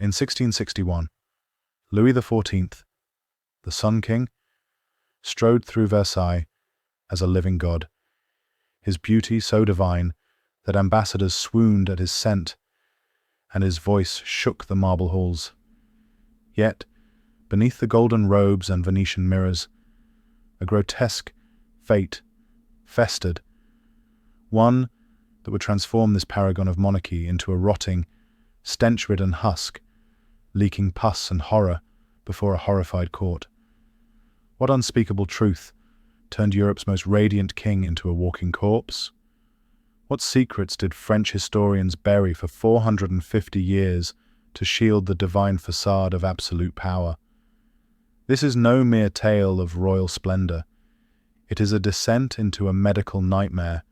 In 1661, Louis XIV, the Sun King, strode through Versailles as a living god, his beauty so divine that ambassadors swooned at his scent, and his voice shook the marble halls. Yet, beneath the golden robes and Venetian mirrors, a grotesque fate festered, one that would transform this paragon of monarchy into a rotting, stench-ridden husk, leaking pus and horror before a horrified court. What unspeakable truth turned Europe's most radiant king into a walking corpse? What secrets did French historians bury for 450 years to shield the divine facade of absolute power? This is no mere tale of royal splendor. It is a descent into a medical nightmare,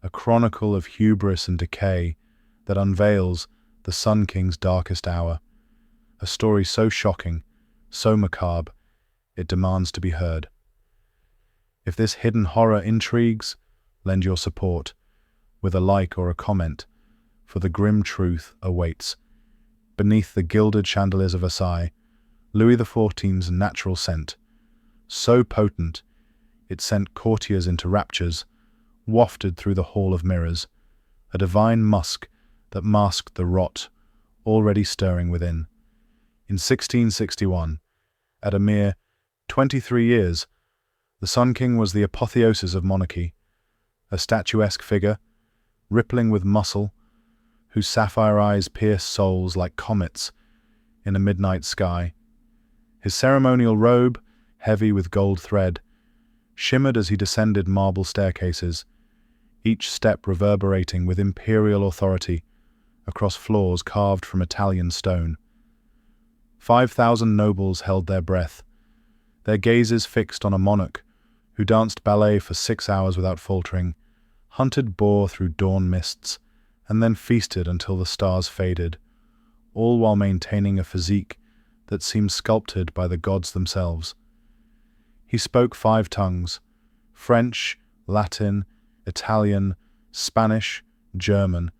a chronicle of hubris and decay that unveils the Sun King's darkest hour. A story so shocking, so macabre, it demands to be heard. If this hidden horror intrigues, lend your support, with a like or a comment, for the grim truth awaits. Beneath the gilded chandeliers of Versailles, Louis XIV's natural scent, so potent it sent courtiers into raptures, wafted through the hall of mirrors, a divine musk that masked the rot already stirring within. In 1661, at a mere 23 years, the Sun King was the apotheosis of monarchy, a statuesque figure, rippling with muscle, whose sapphire eyes pierced souls like comets in a midnight sky. His ceremonial robe, heavy with gold thread, shimmered as he descended marble staircases, each step reverberating with imperial authority across floors carved from Italian stone. 5,000 nobles held their breath, their gazes fixed on a monarch who danced ballet for 6 hours without faltering, hunted boar through dawn mists, and then feasted until the stars faded, all while maintaining a physique that seemed sculpted by the gods themselves. He spoke 5 tongues: French, Latin, Italian, Spanish, German,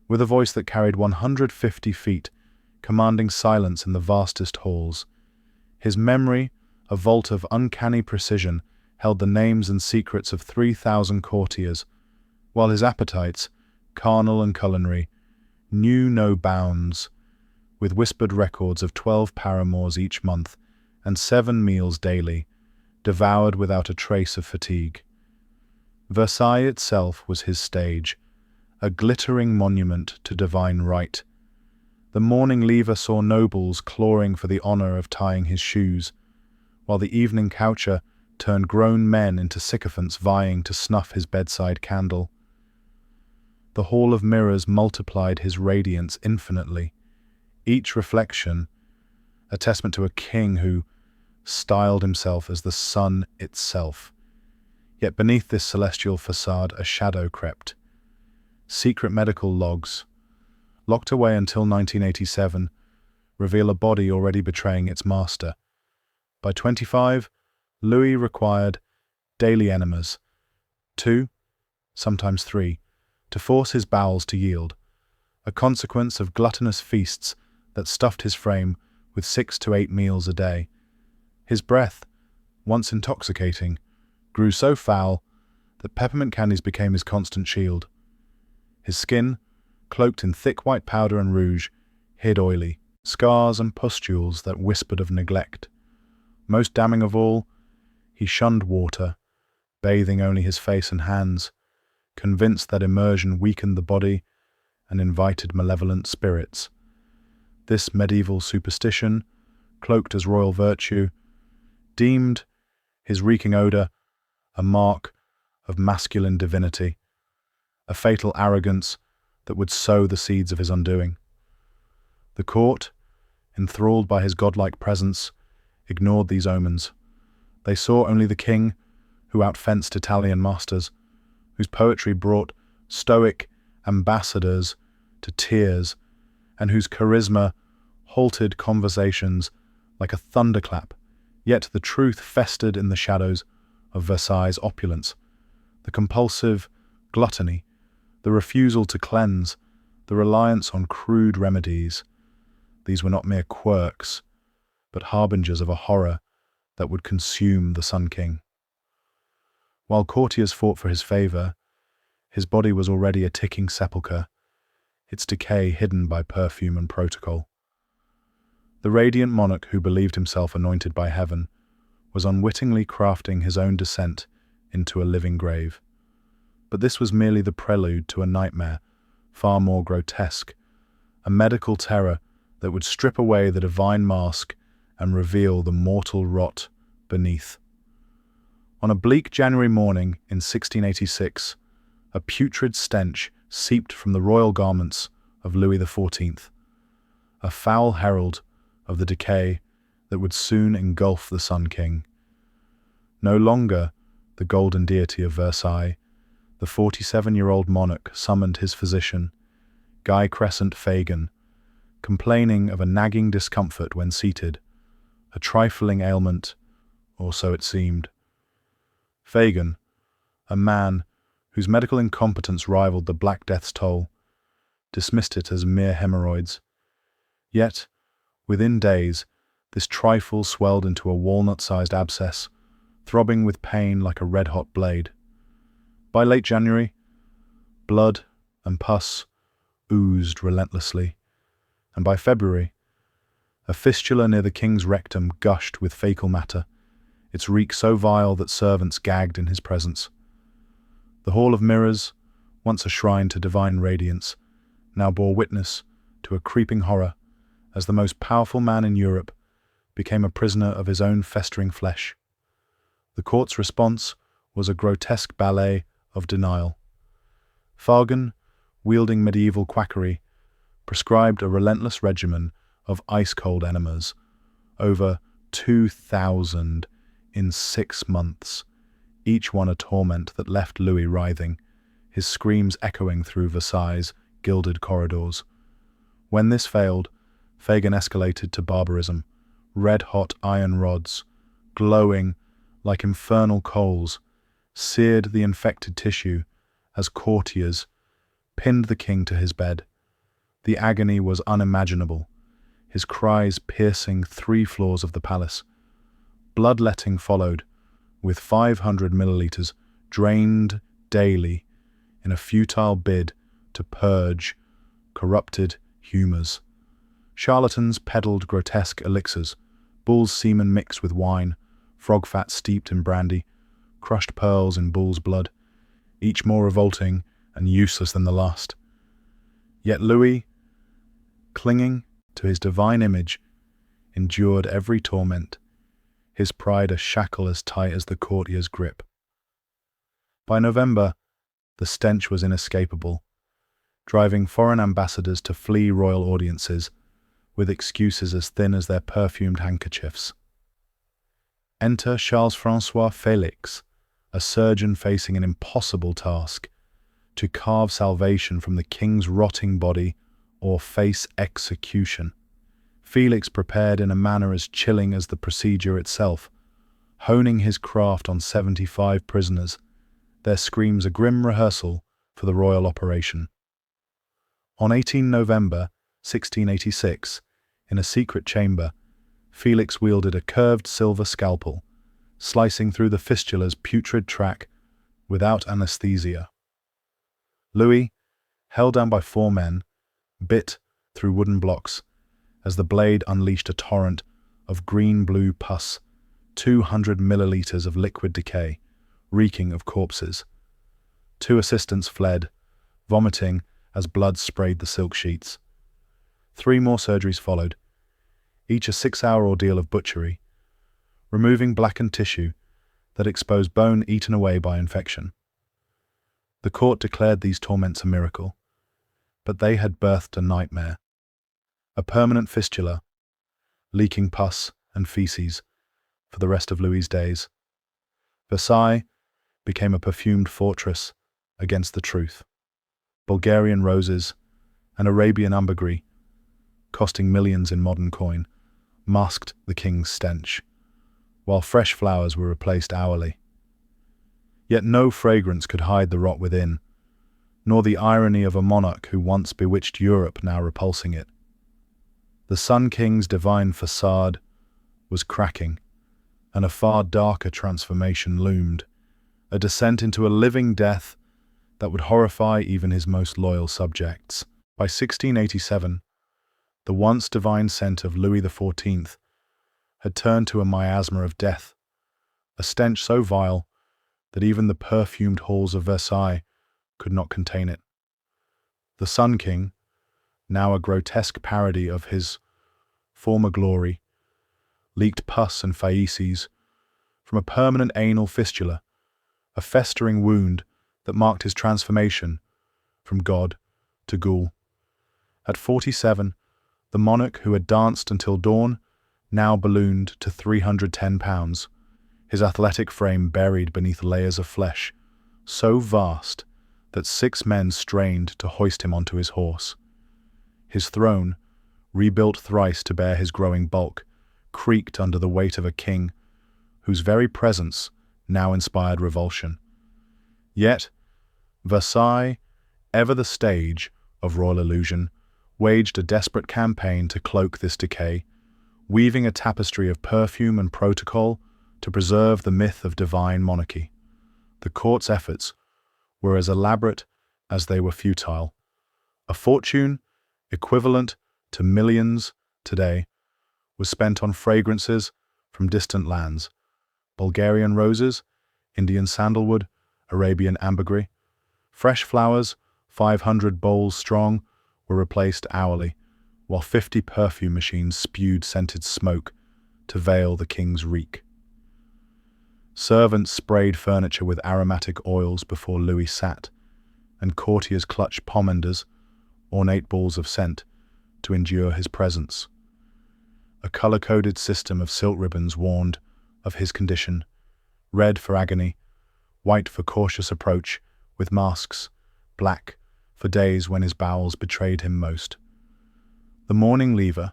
with a voice that carried 150 feet, commanding silence in the vastest halls. His memory, a vault of uncanny precision, held the names and secrets of 3,000 courtiers, while his appetites, carnal and culinary, knew no bounds, with whispered records of 12 paramours each month and 7 meals daily, devoured without a trace of fatigue. Versailles itself was his stage, a glittering monument to divine right. The morning lever saw nobles clawing for the honor of tying his shoes, while the evening coucher turned grown men into sycophants vying to snuff his bedside candle. The hall of mirrors multiplied his radiance infinitely, each reflection a testament to a king who styled himself as the sun itself. Yet beneath this celestial facade a shadow crept. Secret medical logs, locked away until 1987, reveal a body already betraying its master. By 25, Louis required daily enemas, 2, sometimes 3, to force his bowels to yield, a consequence of gluttonous feasts that stuffed his frame with 6 to 8 meals a day. His breath, once intoxicating, grew so foul that peppermint candies became his constant shield. His skin, cloaked in thick white powder and rouge, hid oily scars and pustules that whispered of neglect. Most damning of all, he shunned water, bathing only his face and hands, convinced that immersion weakened the body and invited malevolent spirits. This medieval superstition, cloaked as royal virtue, deemed his reeking odour a mark of masculine divinity, a fatal arrogance that would sow the seeds of his undoing. The court, enthralled by his godlike presence, ignored these omens. They saw only the king, who outfenced Italian masters, whose poetry brought stoic ambassadors to tears, and whose charisma halted conversations like a thunderclap. Yet the truth festered in the shadows of Versailles' opulence, the compulsive gluttony, the refusal to cleanse, the reliance on crude remedies. these were not mere quirks, but harbingers of a horror that would consume the Sun King. While courtiers fought for his favor, his body was already a ticking sepulchre, its decay hidden by perfume and protocol. The radiant monarch who believed himself anointed by heaven was unwittingly crafting his own descent into a living grave. But this was merely the prelude to a nightmare far more grotesque, a medical terror that would strip away the divine mask and reveal the mortal rot beneath. On a bleak January morning in 1686, a putrid stench seeped from the royal garments of Louis XIV, a foul herald of the decay that would soon engulf the Sun King. No longer the golden deity of Versailles, the 47-year-old monarch summoned his physician, Guy Crescent Fagan, complaining of a nagging discomfort when seated, a trifling ailment, or so it seemed. Fagan, a man whose medical incompetence rivaled the Black Death's toll, dismissed it as mere hemorrhoids. Yet, within days, this trifle swelled into a walnut-sized abscess, throbbing with pain like a red-hot blade. By late January, blood and pus oozed relentlessly, and by February, a fistula near the king's rectum gushed with fecal matter, its reek so vile that servants gagged in his presence. The Hall of Mirrors, once a shrine to divine radiance, now bore witness to a creeping horror as the most powerful man in Europe became a prisoner of his own festering flesh. The court's response was a grotesque ballet of denial. Fagan, wielding medieval quackery, prescribed a relentless regimen of ice-cold enemas, over 2,000 in 6 months, each one a torment that left Louis writhing, his screams echoing through Versailles' gilded corridors. When this failed, Fagan escalated to barbarism, red-hot iron rods, glowing like infernal coals, seared the infected tissue as courtiers pinned the king to his bed. The agony was unimaginable, his cries piercing 3 floors of the palace. Bloodletting followed, with 500 milliliters drained daily in a futile bid to purge corrupted humors. Charlatans peddled grotesque elixirs, bull's semen mixed with wine, frog fat steeped in brandy, crushed pearls in bull's blood, each more revolting and useless than the last. Yet Louis, clinging to his divine image, endured every torment, his pride a shackle as tight as the courtier's grip. By November, the stench was inescapable, driving foreign ambassadors to flee royal audiences with excuses as thin as their perfumed handkerchiefs. Enter Charles-François Félix, a surgeon facing an impossible task, to carve salvation from the king's rotting body or face execution. Felix prepared in a manner as chilling as the procedure itself, honing his craft on 75 prisoners, their screams a grim rehearsal for the royal operation. On 18 November 1686, in a secret chamber, Felix wielded a curved silver scalpel, slicing through the fistula's putrid track without anesthesia. Louis, held down by 4 men, bit through wooden blocks as the blade unleashed a torrent of green-blue pus, 200 milliliters of liquid decay, reeking of corpses. 2 assistants fled, vomiting as blood sprayed the silk sheets. 3 more surgeries followed, each a 6-hour ordeal of butchery, removing blackened tissue that exposed bone eaten away by infection. The court declared these torments a miracle, but they had birthed a nightmare, a permanent fistula, leaking pus and feces for the rest of Louis's days. Versailles became a perfumed fortress against the truth. Bulgarian roses and Arabian ambergris, costing millions in modern coin, masked the king's stench, while fresh flowers were replaced hourly. Yet no fragrance could hide the rot within, nor the irony of a monarch who once bewitched Europe now repulsing it. The Sun King's divine facade was cracking, and a far darker transformation loomed, a descent into a living death that would horrify even his most loyal subjects. By 1687, the once divine scent of Louis XIV had turned to a miasma of death, a stench so vile that even the perfumed halls of Versailles could not contain it. The Sun King, now a grotesque parody of his former glory, leaked pus and faeces from a permanent anal fistula, a festering wound that marked his transformation from god to ghoul. At 47, the monarch who had danced until dawn now ballooned to 310 pounds, his athletic frame buried beneath layers of flesh, so vast that 6 men strained to hoist him onto his horse. His throne, rebuilt thrice to bear his growing bulk, creaked under the weight of a king whose very presence now inspired revulsion. Yet, Versailles, ever the stage of royal illusion, waged a desperate campaign to cloak this decay, weaving a tapestry of perfume and protocol to preserve the myth of divine monarchy. The court's efforts were as elaborate as they were futile. A fortune, equivalent to millions today, was spent on fragrances from distant lands: Bulgarian roses, Indian sandalwood, Arabian ambergris. Fresh flowers, 500 bowls strong, were replaced hourly, while 50 perfume machines spewed scented smoke to veil the king's reek. Servants sprayed furniture with aromatic oils before Louis sat, and courtiers clutched pomanders, ornate balls of scent, to endure his presence. A color-coded system of silk ribbons warned of his condition: red for agony, white for cautious approach, with masks, black for days when his bowels betrayed him most. The morning lever,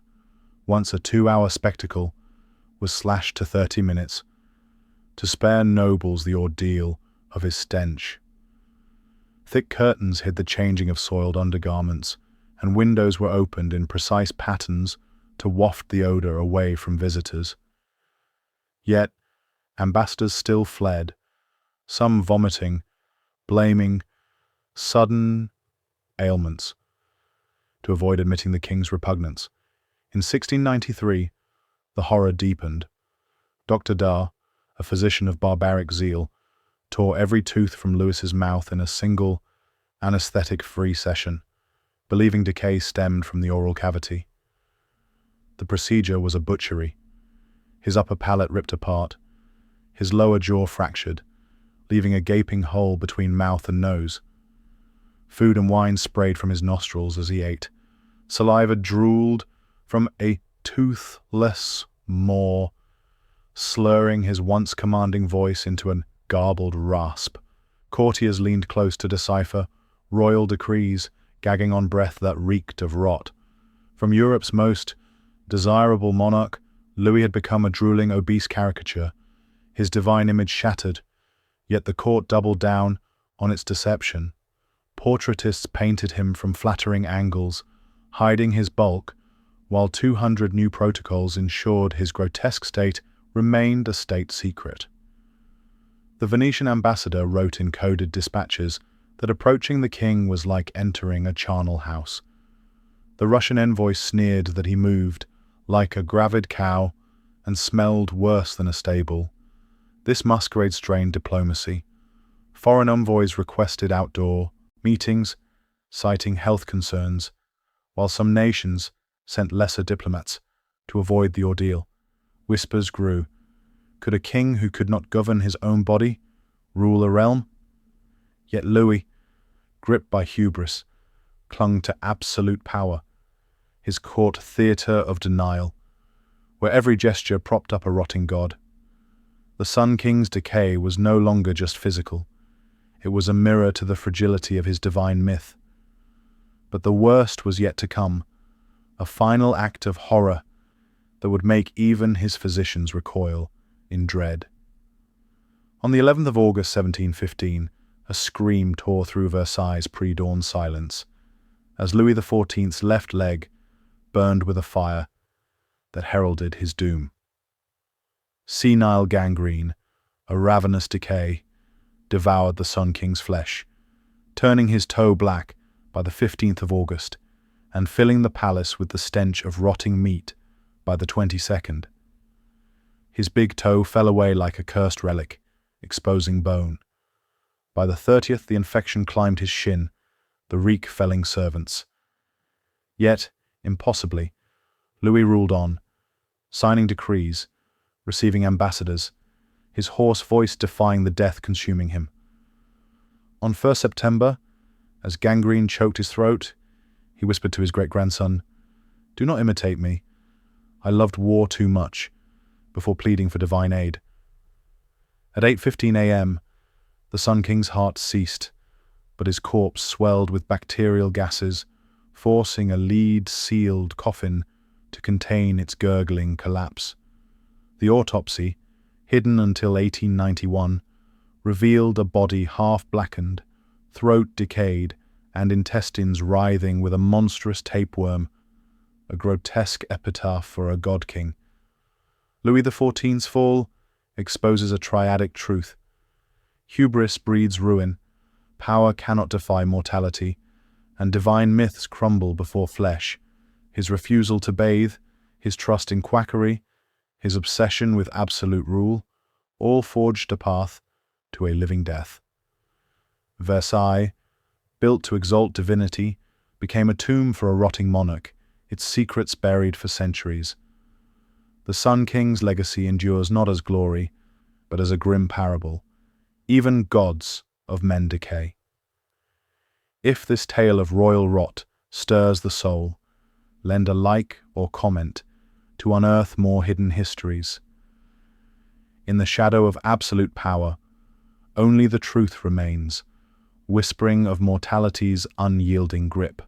once a 2-hour spectacle, was slashed to 30 minutes, to spare nobles the ordeal of his stench. Thick curtains hid the changing of soiled undergarments, and windows were opened in precise patterns to waft the odor away from visitors. Yet, ambassadors still fled, some vomiting, blaming sudden ailments to avoid admitting the king's repugnance. In 1693, the horror deepened. Dr. Dar, a physician of barbaric zeal, tore every tooth from Louis's mouth in a single, anesthetic-free session, believing decay stemmed from the oral cavity. The procedure was a butchery. His upper palate ripped apart, his lower jaw fractured, leaving a gaping hole between mouth and nose. Food and wine sprayed from his nostrils as he ate. Saliva drooled from a toothless maw, slurring his once commanding voice into a garbled rasp. Courtiers leaned close to decipher royal decrees, gagging on breath that reeked of rot. From Europe's most desirable monarch, Louis had become a drooling, obese caricature, his divine image shattered, yet the court doubled down on its deception. Portraitists painted him from flattering angles, hiding his bulk, while 200 new protocols ensured his grotesque state remained a state secret. The Venetian ambassador wrote in coded dispatches that approaching the king was like entering a charnel house. The Russian envoy sneered that he moved like a gravid cow and smelled worse than a stable. This masquerade strained diplomacy. Foreign envoys requested outdoor meetings, citing health concerns, while some nations sent lesser diplomats to avoid the ordeal. Whispers grew. Could a king who could not govern his own body rule a realm? Yet Louis, gripped by hubris, clung to absolute power, his court theatre of denial, where every gesture propped up a rotting god. The Sun King's decay was no longer just physical. It was a mirror to the fragility of his divine myth. But the worst was yet to come, a final act of horror that would make even his physicians recoil in dread. On the 11th of August 1715, a scream tore through Versailles' pre-dawn silence, as Louis XIV's left leg, burned with a fire that heralded his doom. Senile gangrene, a ravenous decay, devoured the Sun King's flesh, turning his toe black by the 15th of August and filling the palace with the stench of rotting meat by the 22nd. His big toe fell away like a cursed relic, exposing bone. By the 30th, the infection climbed his shin, the reek felling servants. Yet, impossibly, Louis ruled on, signing decrees, receiving ambassadors, his hoarse voice defying the death consuming him. On 1st September, as gangrene choked his throat, he whispered to his great-grandson, "Do not imitate me. I loved war too much," before pleading for divine aid. At 8:15 a.m., the Sun King's heart ceased, but his corpse swelled with bacterial gases, forcing a lead-sealed coffin to contain its gurgling collapse. The autopsy, hidden until 1891, revealed a body half-blackened, throat decayed, and intestines writhing with a monstrous tapeworm, a grotesque epitaph for a god-king. Louis XIV's fall exposes a triadic truth. Hubris breeds ruin, power cannot defy mortality, and divine myths crumble before flesh. His refusal to bathe, his trust in quackery, his obsession with absolute rule, all forged a path to a living death. Versailles, built to exalt divinity, became a tomb for a rotting monarch, its secrets buried for centuries. The Sun King's legacy endures not as glory, but as a grim parable. Even gods of men decay. If this tale of royal rot stirs the soul, lend a like or comment to unearth more hidden histories. In the shadow of absolute power, only the truth remains, whispering of mortality's unyielding grip.